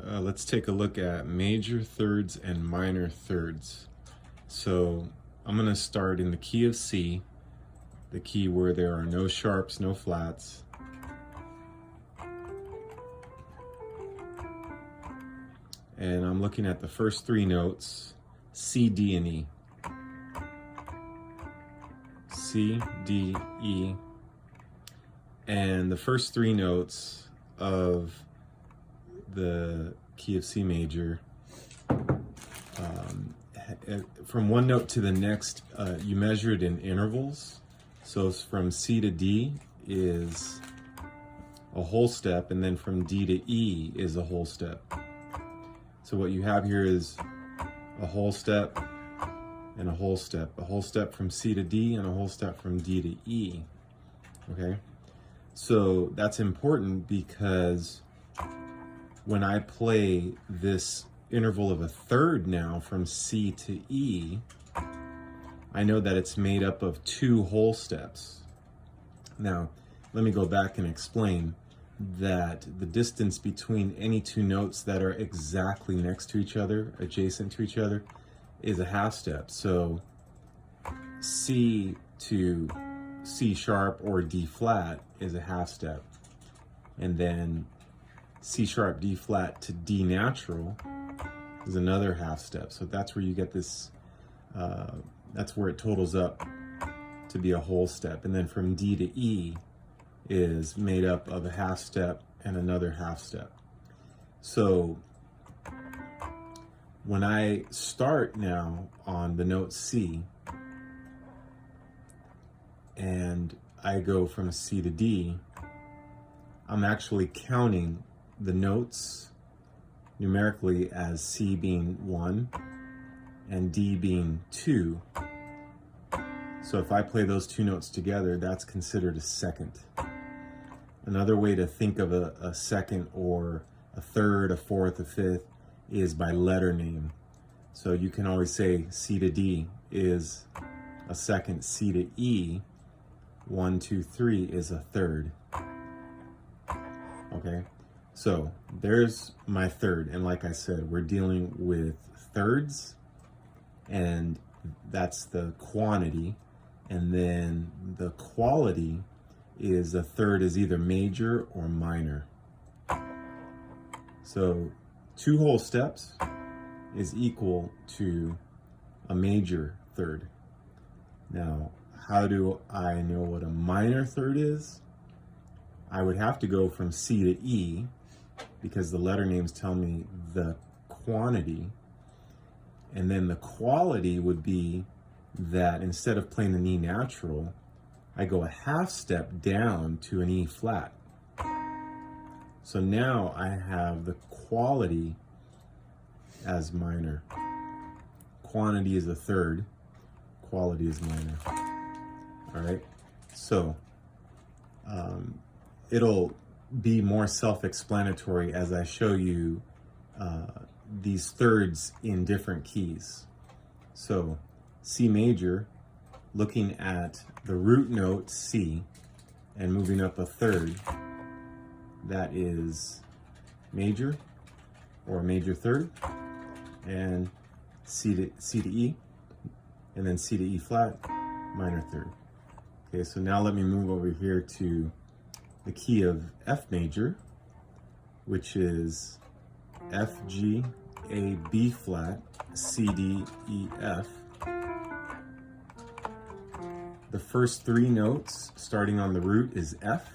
Let's take a look at major thirds and minor thirds. So I'm going to start in the key of C, the key where there are no sharps, no flats. And I'm looking at the first three notes, C, D, and E. C, D, E. And the first three notes of the key of C major, from one note to the next, you measure it in intervals. So from C to D is a whole step, and then from D to E is a whole step. So what you have here is a whole step and a whole step from C to D and a whole step from D to E. Okay? So that's important because when I play this interval of a third now from C to E, I know that it's made up of two whole steps. Now, let me go back and explain that the distance between any two notes that are exactly next to each other, adjacent to each other, is a half step. So C to C sharp or D flat is a half step. And then C sharp, D flat to D natural is another half step. So that's where you get this, that's where it totals up to be a whole step. And then from D to E is made up of a half step and another half step. So when I start now on the note C and I go from C to D, I'm actually counting the notes numerically as C being 1 and D being 2. So if I play those two notes together, that's considered a second. Another way to think of a second or a third, a fourth, a fifth is by letter name. So you can always say C to D is a second, C to E, 1, 2, 3 is a third. Okay, so there's my third, and like I said, we're dealing with thirds, and that's the quantity, and then the quality is a third is either major or minor. So two whole steps is equal to a major third. Now, how do I know what a minor third is? I would have to go from C to E because the letter names tell me the quantity. And then the quality would be that instead of playing an E natural, I go a half step down to an E flat. So now I have the quality as minor. Quantity is a third, quality is minor. All right, so it'll be more self-explanatory as I show you these thirds in different keys. So C major, looking at the root note C and moving up a third, that is major or major third, and C to E, and then C to E flat, minor third. Okay, so now let me move over here to the key of F major, which is F, G, A, B flat, C, D, E, F. The first three notes starting on the root is F.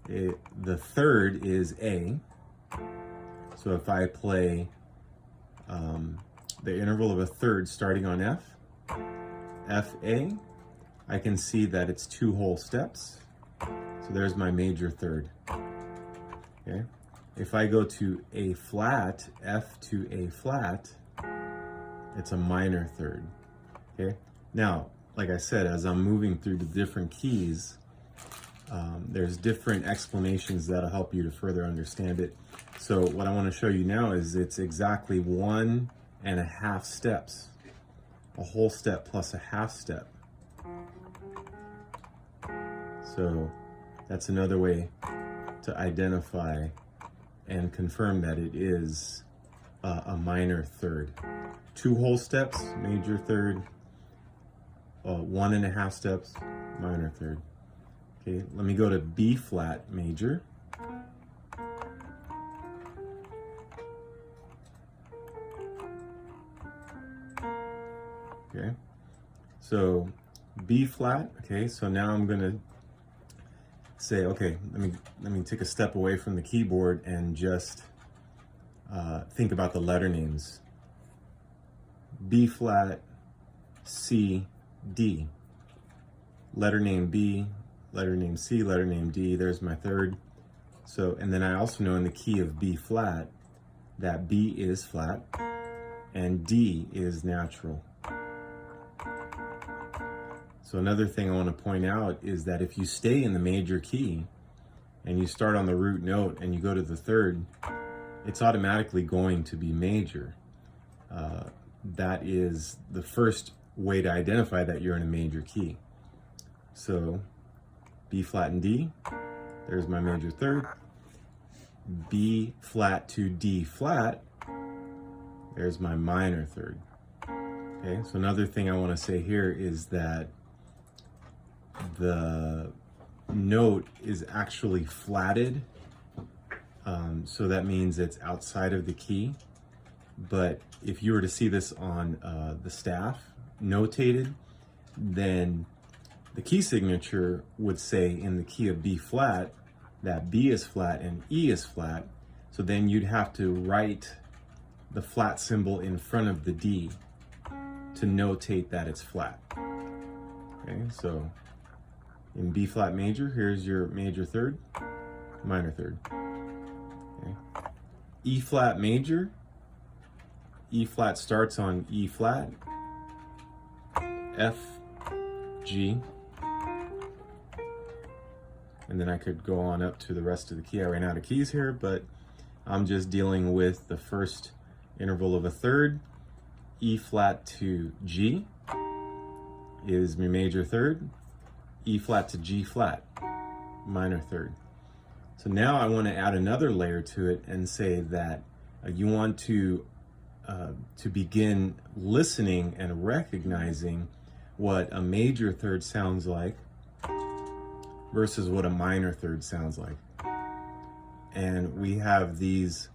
The third is A. So if I play the interval of a third starting on F, F, A, I can see that it's two whole steps. So there's my major third. Okay. If I go to A flat, F to A flat, it's a minor third. Okay. Now, like I said, as I'm moving through the different keys, there's different explanations that'll help you to further understand it. So what I want to show you now is it's exactly 1.5 steps, a whole step plus a half step. So that's another way to identify and confirm that it is a minor third. 2 whole steps, major third, 1.5 steps, minor third. Okay, let me go to B flat major. Okay, so B flat. Okay, so now I'm gonna say, okay, let me take a step away from the keyboard and just think about the letter names. B flat, C, D. Letter name B, letter name C, letter name D. There's my third. So, and then I also know in the key of B flat that B is flat and D is natural. So another thing I want to point out is that if you stay in the major key and you start on the root note and you go to the third, it's automatically going to be major. That is the first way to identify that you're in a major key. So B flat and D, there's my major third. B flat to D flat, there's my minor third. Okay, so another thing I want to say here is that the note is actually flatted, so that means it's outside of the key. But if you were to see this on the staff notated, then the key signature would say in the key of B flat that B is flat and E is flat. So then you'd have to write the flat symbol in front of the D to notate that it's flat. Okay, so in B flat major, here's your major third, minor third. Okay. E flat major, E flat starts on E flat, F, G, and then I could go on up to the rest of the key. I ran out of keys here, but I'm just dealing with the first interval of a third. E flat to G is my major third. E flat to G flat, minor third. So now I want to add another layer to it and say that you want to begin listening and recognizing what a major third sounds like versus what a minor third sounds like. And we have these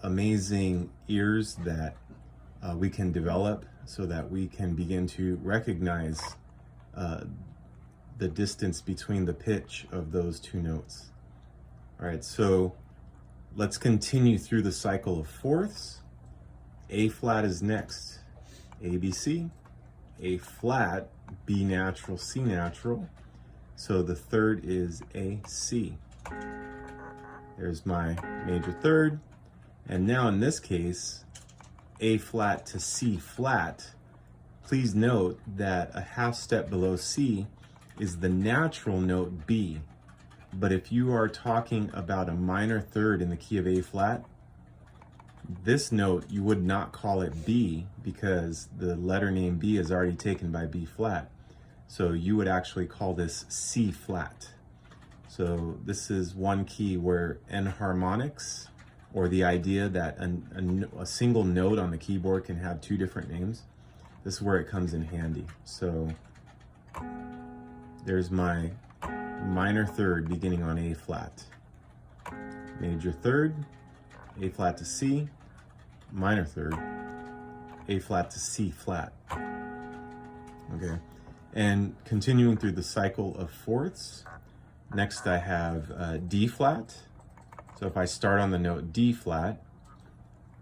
amazing ears that we can develop so that we can begin to recognize the distance between the pitch of those two notes. All right, so let's continue through the cycle of fourths. A flat is next. A, B, C. A flat, B natural, C natural. So the third is A, C. There's my major third. And now in this case, A flat to C flat. Please note that a half step below C is the natural note B. But if you are talking about a minor third in the key of A flat, this note you would not call it B because the letter name B is already taken by B flat. So you would actually call this C flat. So this is one key where enharmonics, or the idea that a single note on the keyboard can have two different names, this is where it comes in handy. So there's my minor third beginning on A flat. Major third, A flat to C, minor third, A flat to C flat. Okay, and continuing through the cycle of fourths, next I have D flat. So if I start on the note D flat,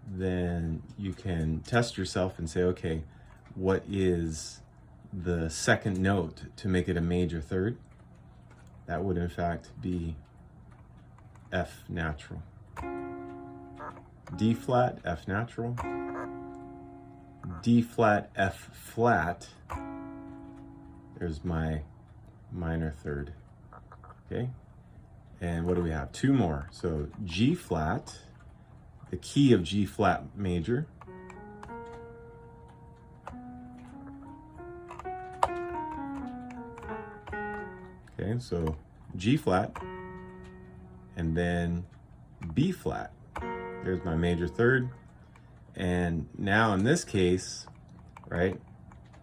then you can test yourself and say, okay, what is the second note to make it a major third? That would in fact be F natural. D flat, F natural. D flat, F flat. There's my minor third. Okay, and what do we have? Two more. So G flat, the key of G flat major. Okay, so G flat, and then B flat. there's my major third. And now in this case, right,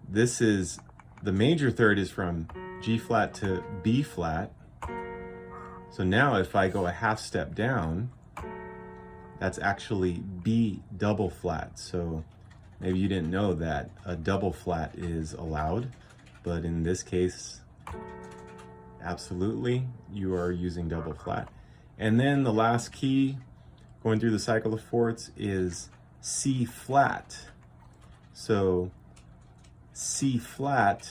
this is, the major third is from G flat to B flat. So now if I go a half step down, that's actually B double flat. So maybe you didn't know that a double flat is allowed, but in this case, absolutely, you are using double flat. And then the last key going through the cycle of fourths is C flat. So C flat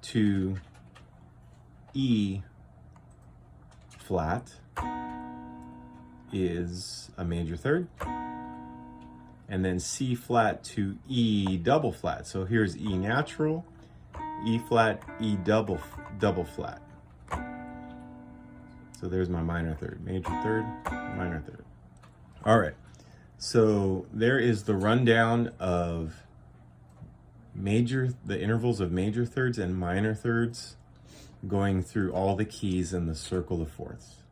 to E flat is a major third. And then C flat to E double flat. So here's E natural, E flat, E double flat. So there's my minor third, major third, minor third. All right, so there is the rundown of the intervals of major thirds and minor thirds, going through all the keys in the circle of fourths.